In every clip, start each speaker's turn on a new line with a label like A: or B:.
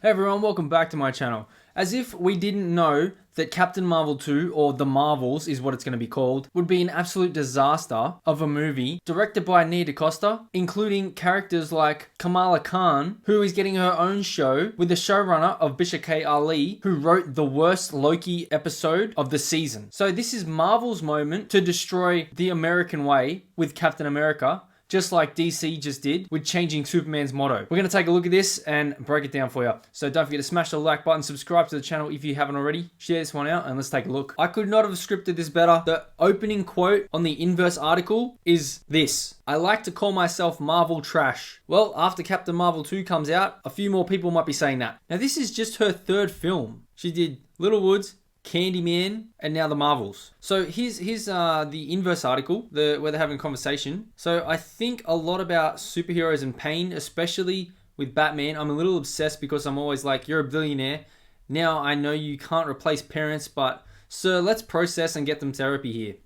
A: Hey everyone, welcome back to my channel. As if we didn't know that Captain Marvel 2, or The Marvels is what it's going to be called, would be an absolute disaster of a movie directed by Nia Dacosta, including characters like Kamala Khan, who is getting her own show with the showrunner of Bishop K. Ali, who wrote the worst Loki episode of the season. So this is Marvel's moment to destroy the American way with Captain America, just like DC just did with changing Superman's motto. We're going to take a look at this and break it down for you. So don't forget to smash the like button, subscribe to the channel if you haven't already, share this one out, and let's take a look. I could not have scripted this better. The opening quote on the inverse article is this: "I like to call myself Marvel trash." Well, after Captain Marvel 2 comes out, a few more people might be saying that. Now this is just her third film. She did Little Woods, Candyman, and now The Marvels. So here's the inverse article, where they're having a conversation. So I think a lot about superheroes and pain, especially with Batman. I'm a little obsessed because I'm always like, you're a billionaire. Now I know you can't replace parents, but sir, let's process and get them therapy here.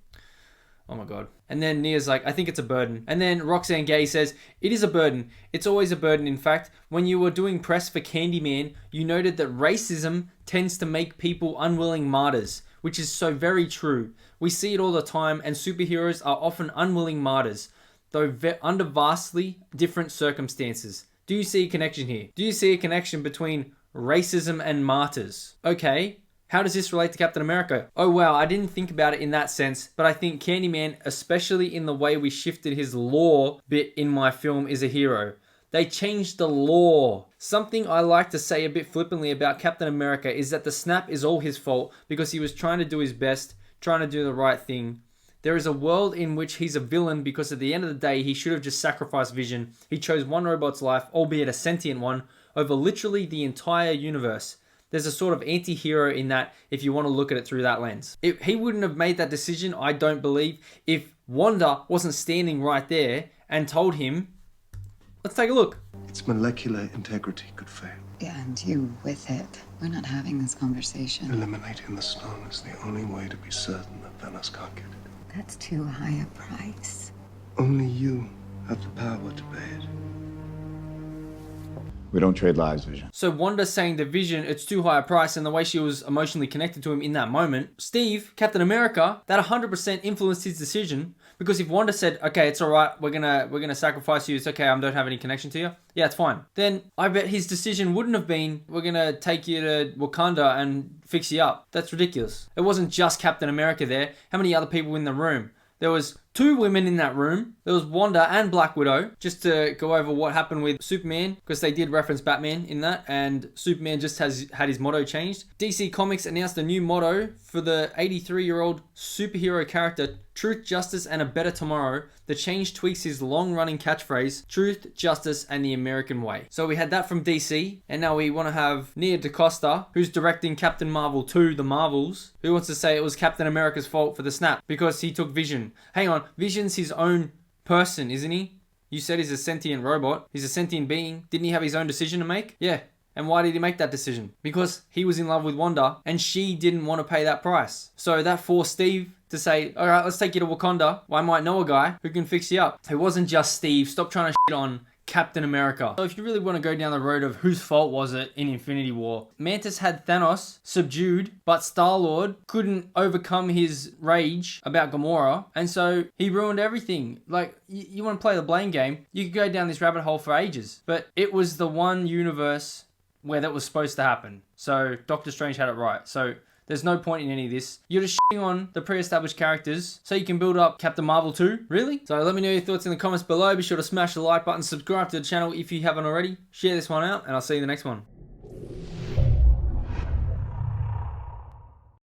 A: Oh my God. And then Nia's like, I think it's a burden. And then Roxanne Gay says, it is a burden. It's always a burden. In fact, when you were doing press for Candyman, you noted that racism tends to make people unwilling martyrs, which is so very true. We see it all the time, and superheroes are often unwilling martyrs, though under vastly different circumstances. Do you see a connection here? Do you see a connection between racism and martyrs? Okay. How does this relate to Captain America? Oh wow, I didn't think about it in that sense, but I think Candyman, especially in the way we shifted his lore bit in my film, is a hero. They changed the lore. Something I like to say a bit flippantly about Captain America is that the snap is all his fault because he was trying to do his best, trying to do the right thing. There is a world in which he's a villain because at the end of the day, he should have just sacrificed Vision. He chose one robot's life, albeit a sentient one, over literally the entire universe. There's a sort of anti-hero in that if you want to look at it through that lens. He wouldn't have made that decision, I don't believe, if Wanda wasn't standing right there and told him, let's take a look.
B: Its molecular integrity could fail.
C: Yeah, and you with it. We're not having this conversation.
B: Eliminating the stone is the only way to be certain that Thanos can't get it.
C: That's too high a price.
B: Only you have the power to pay it.
D: We don't trade lives, Vision.
A: So Wanda saying to Vision it's too high a price, and the way she was emotionally connected to him in that moment. Steve, Captain America, that 100% influenced his decision, because if Wanda said, okay, it's all right, we're gonna sacrifice you, it's okay, I don't have any connection to you, yeah, it's fine, then I bet his decision wouldn't have been, we're gonna take you to Wakanda and fix you up. That's ridiculous. It wasn't just Captain America there. How many other people in the room? There was 2 women in that room. There was Wanda and Black Widow, just to go over what happened with Superman, because they did reference Batman in that, and Superman just had his motto changed. DC Comics announced a new motto for the 83-year-old superhero character, Truth, Justice, and a Better Tomorrow. The change tweaks his long-running catchphrase, Truth, Justice, and the American Way. So we had that from DC, and now we want to have Nia Dacosta, who's directing Captain Marvel 2, The Marvels, who wants to say it was Captain America's fault for the snap, because he took Vision. Hang on, Vision's his own person, isn't he? You said he's a sentient robot. He's a sentient being. Didn't he have his own decision to make? Yeah. And why did he make that decision? Because he was in love with Wanda and she didn't want to pay that price. So that forced Steve to say, all right, let's take you to Wakanda. I might know a guy who can fix you up. It wasn't just Steve. Stop trying to shit on Captain America. So if you really want to go down the road of whose fault was it in Infinity War, Mantis had Thanos subdued, but Star-Lord couldn't overcome his rage about Gamora, and so he ruined everything. Like, you want to play the blame game, you could go down this rabbit hole for ages, but it was the one universe where that was supposed to happen. So Doctor Strange had it right. So there's no point in any of this. You're just shitting on the pre-established characters so you can build up Captain Marvel 2? Really? So let me know your thoughts in the comments below. Be sure to smash the like button, subscribe to the channel if you haven't already. Share this one out, and I'll see you in the next one.